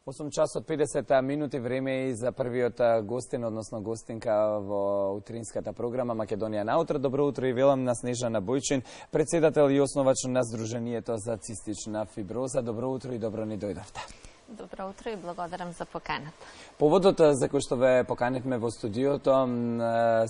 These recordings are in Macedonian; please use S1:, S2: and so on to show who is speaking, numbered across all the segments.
S1: 8 часот 50 минути време и за првиот гостин, односно гостинка во утринската програма Македонија наутро. Добро утро и велам на Снежана Бојчин, председател и основач на Сдруженијето за цистична фиброза. Добро утро и добро ни дојдовте.
S2: Добро утро и благодарам за поканата.
S1: Поводот за кој што ве поканивме во студиото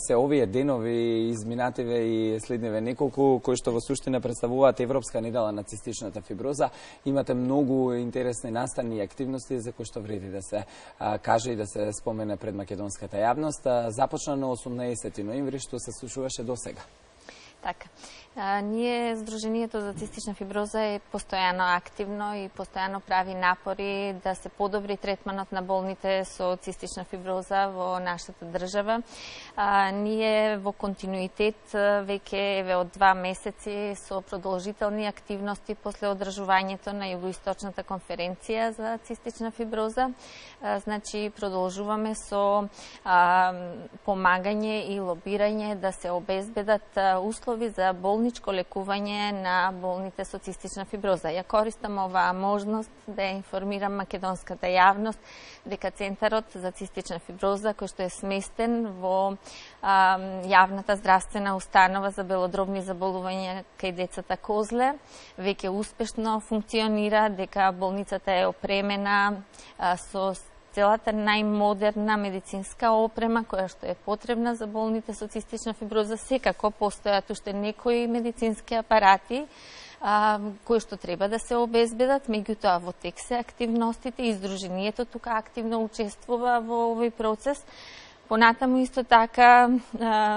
S1: се овие денови изминативе и следниве неколку кои што во суштина представуваат Европска недела на цистичната фиброза. Имате многу интересни настани и активности за кои што вреди да се каже и да се спомене пред македонската јавност. Започна на 18 ноември, што се случуваше досега.
S2: Така. Ние, Сдруженијето за цистична фиброза е постојано активно и постојано прави напори да се подобри третманот на болните со цистична фиброза во нашата држава. Ние во континуитет веќе од 2 месеци со продолжителни активности после одржувањето на Југоисточната конференција за цистична фиброза. Значи, продолжуваме со помагање и лобирање да се обезбедат услови за болничко лекување на болните со цистична фиброза. Ја користам оваа можност да ја информирам македонската јавност дека Центарот за цистична фиброза, кој што е сместен во јавната здравствена установа за белодробни заболувања кај децата Козле, веќе успешно функционира, дека болницата е опремена со целата најмодерна медицинска опрема која што е потребна за болните со цистична фиброза. Секако постојат уште некои медицински апарати кои што треба да се обезбедат, меѓутоа во тек се активностите и Сдруженијето тука активно учествува во овој процес. Понатаму исто така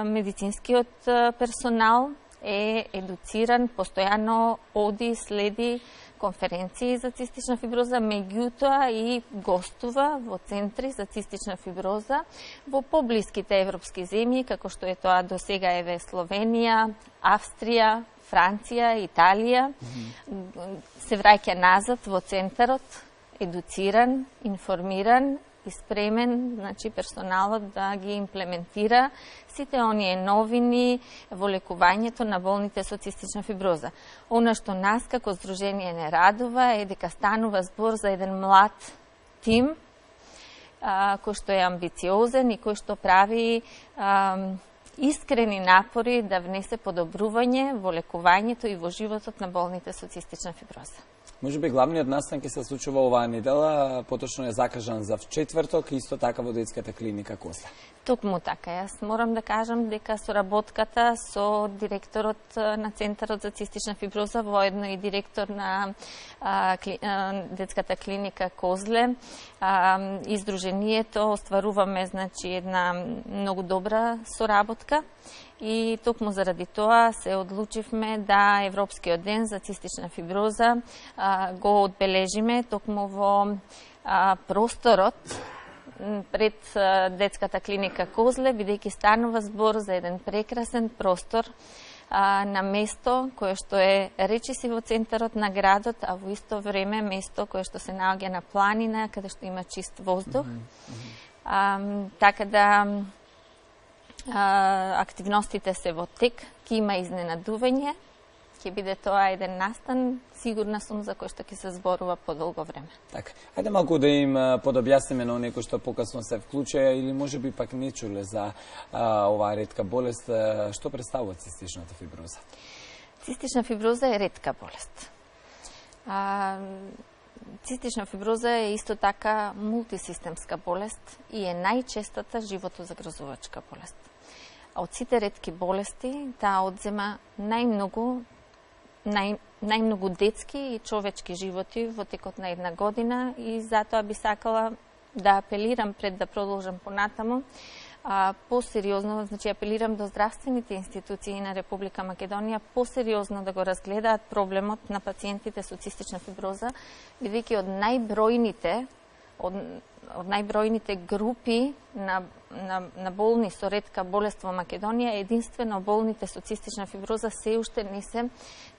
S2: медицинскиот персонал е едуциран, постојано оди, следи конференции за цистична фиброза, меѓутоа и гостува во центри за цистична фиброза во поблиските европски земји, како што е тоа до сега еве Словенија, Австрија, Франција, Италија. Се враќа назад во центарот, едуциран, информиран и спремен, значи персоналот да ги имплементира сите оние новини во лекувањето на болните со цистична фиброза. Она што нас како Сдружение не радува е дека станува збор за еден млад тим кој што е амбициозен и кој што прави искрени напори да внесе подобрување во лекувањето и во животот на болните со цистична фиброза.
S1: Може би главниот настан ќе се случува оваа недела, поточно е закажан за четврток, исто така во детската клиника Козле.
S2: Токму така. Јас морам да кажам дека соработката со директорот на Центарот за цистична фиброза, воедно и директор на детската клиника Козле и Сдруженијето остваруваме, значи, една многу добра соработка. И токму заради тоа се одлучивме да Европскиот ден за цистична фиброза го одбележиме токму во просторот пред детската клиника Козле, бидејќи станува збор за еден прекрасен простор на место кое што е речиси во центарот на градот, а во исто време место кое што се наоѓа на планина, каде што има чист воздух. Така да активностите се во тек, ќе има изненадување, ќе биде тоа еден настан, сигурна сум, за кој што ќе се зборува подолго време.
S1: Така, ајде малку да им подобјасниме на оние кои што покасно се вклучеа или можеби пак не чуле за оваа ретка болест. Што представува цистичната фиброза?
S2: Цистична фиброза е ретка болест. Цистична фиброза е исто така мултисистемска болест и е најчестата животозагрозувачка болест. А од сите ретки болести, таа одзема најмногу детски и човечки животи во текот на една година и затоа би сакала да апелирам пред да продолжам понатаму, посериозно, значи апелирам до здравствените институции на Република Македонија посериозно да го разгледаат проблемот на пациентите со цистична фиброза, бидејќи од најбројните групи на болни со ретка болест во Македонија, единствено болните со цистична фиброза се уште не се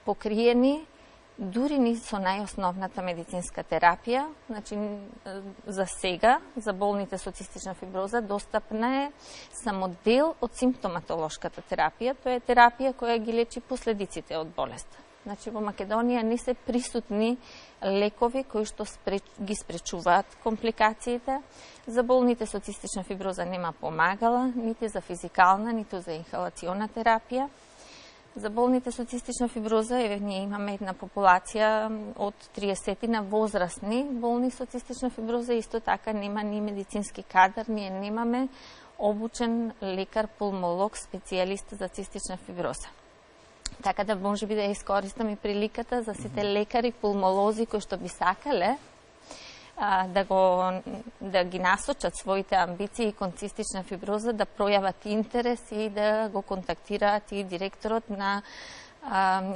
S2: покриени, дури ни со најосновната медицинска терапија. Значи, за сега, за болните со цистична фиброза, достапна е само дел од симптоматолошката терапија. Тоа е терапија која ги лечи последиците од болеста. Значи, во Македонија не се присутни лекови кои што ги спречуваат компликациите. За болните со цистична фиброза нема помагала, нити за физикална, ниту за инхалациона терапија. За болните со цистична фиброза, ние имаме една популација од 30 на возрастни болни со цистична фиброза, исто така нема ни медицински кадар, ние немаме обучен лекар, пулмолог, специјалист за цистична фиброза. Така да може би да ја искористам и приликата за сите лекари, пулмолози кои што би сакале да ги насочат своите амбиции кон цистична фиброза, да пројават интерес и да го контактираат и директорот на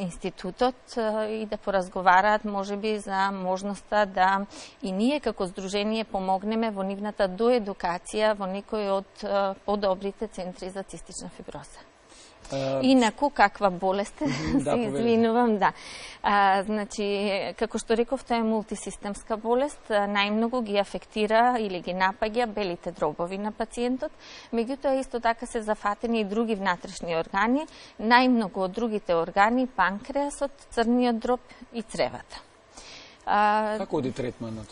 S2: институтот и да поразговараат можеби за можноста да и ние како здружение помогнеме во нивната доедукација во некој од подобрите центри за цистична фиброза. Инаку, каква болест, се извинувам, да. Значи, како што реков, тоа е мултисистемска болест, најмногу ги афектира или ги напаѓа белите дробови на пациентот, меѓутоа исто така се зафатени и други внатрешни органи, најмногу од другите органи, панкреасот, црниот дроб и цревата.
S1: Како оди третманот?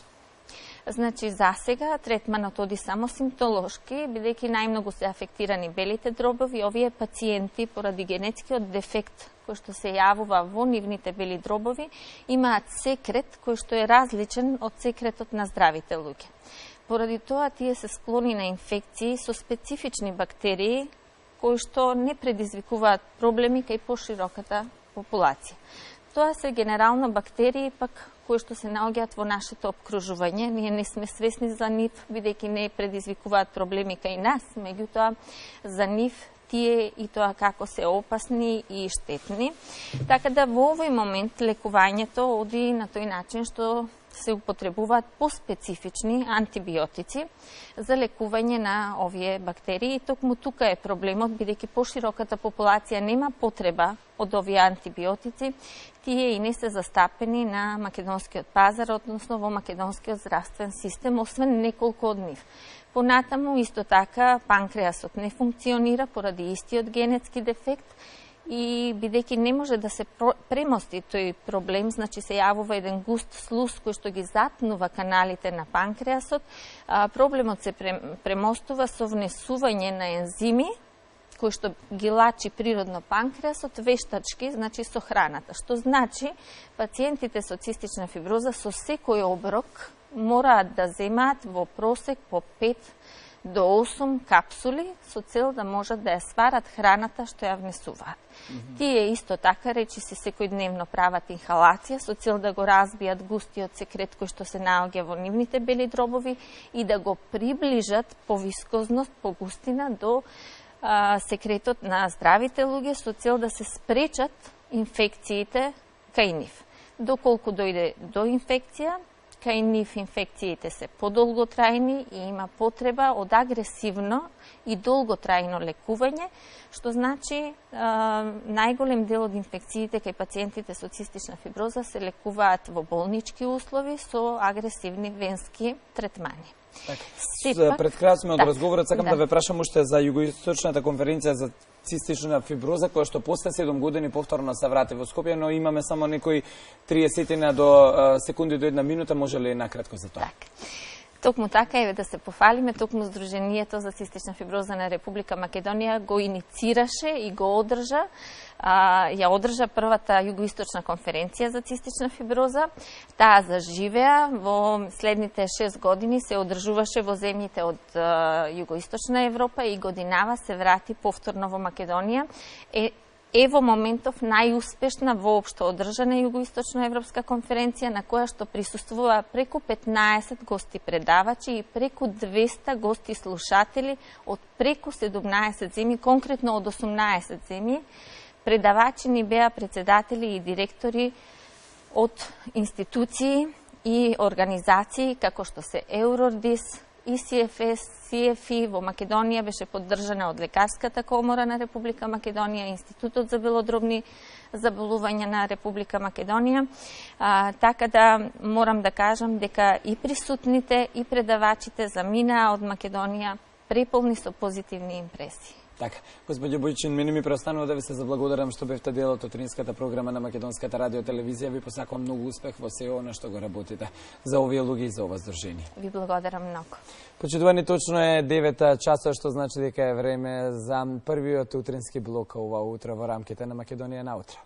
S2: Значи, засега третманот оди само симптолошки, бидејќи најмногу се афектирани белите дробови, овие пациенти поради генетскиот дефект кој што се јавува во нивните бели дробови, имаат секрет кој што е различен од секретот на здравите луѓе. Поради тоа тие се склони на инфекции со специфични бактерии кои што не предизвикуваат проблеми кај пошироката популација. Тоа се генерално бактерии пак кои што се наоѓаат во нашето обкружување. Ние не сме свесни за нив, бидејќи не предизвикуваат проблеми кај нас, меѓутоа за нив тие и тоа како се опасни и штетни. Така да во овој момент лекувањето оди на тој начин што се употребуваат поспецифични антибиотици за лекување на овие бактерии. И токму тука е проблемот, бидејќи пошироката популација нема потреба од овие антибиотици, тие и не се застапени на македонскиот пазар, односно во македонскиот здравствен систем, освен неколку од нив. Понатаму, исто така, панкреасот не функционира поради истиот генетски дефект, и бидејќи не може да се премости тој проблем, значи се јавува еден густ слуз кој што ги затнува каналите на панкреасот, проблемот се премостува со внесување на ензими кои што ги лачи природно панкреасот вештачки, значи со храната, што значи пациентите со цистична фиброза со секој оброк мораат да земаат во просек по 5 до 8 капсули со цел да можат да ја сварат храната што ја внесуваат. Тие исто така речи се секојдневно прават инхалација со цел да го разбијат густиот секрет кој што се наоѓа во нивните бели дробови и да го приближат по вискозност, по густина до секретот на здравите луѓе со цел да се спречат инфекциите кај нив. Доколку дојде до инфекција, кај нив инфекциите се подолготрајни и има потреба од агресивно и долготрајно лекување, што значи најголем дел од инфекциите кај пациентите со цистична фиброза се лекуваат во болнички услови со агресивни венски третмани.
S1: Пред крајот сме од разговорот, сакам да ве прашам уште за југоисточната конференција за цистична фиброза, која што после 7 години повторно се врати во Скопје, но имаме само некои 30 до секунди до 1 минута, може ли накратко за тоа?
S2: Токму така е да се пофалиме, токму Сдруженијето за цистична фиброза на Република Македонија го иницираше и го одржа, ја одржа првата југоисточна конференција за цистична фиброза. Таа заживеа во следните 6 години, се одржуваше во земјите од југоисточна Европа и годинава се врати повторно во Македонија. Е во моментов најуспешна воопшто одржана југоисточноевропска конференција на која што присуствува преку 15 гости предавачи и преку 200 гости слушатели од преку 17 земји, конкретно од 18 земји. Предавачи ни беа председатели и директори од институции и организации како што се Еврордис, ИСФС, СИЕФИ во Македонија беше поддржана од Лекарската комора на Република Македонија, Институтот за белодробни заболувања на Република Македонија. Така да морам да кажам дека и присутните и предавачите заминаа од Македонија преполни со позитивни импресии.
S1: Така, господјо Бојчин, мене ми преостанува да ви се заблагодарам што бевте дел од утринската програма на Македонската радиотелевизија. Ви посакувам многу успех во сео на што го работите за овие луѓе и за ова здружение.
S2: Ви благодарам многу.
S1: Почитувани, точно е 9 часот, што значи дека е време за првиот утрински блок ова утро во рамките на Македонија наутро.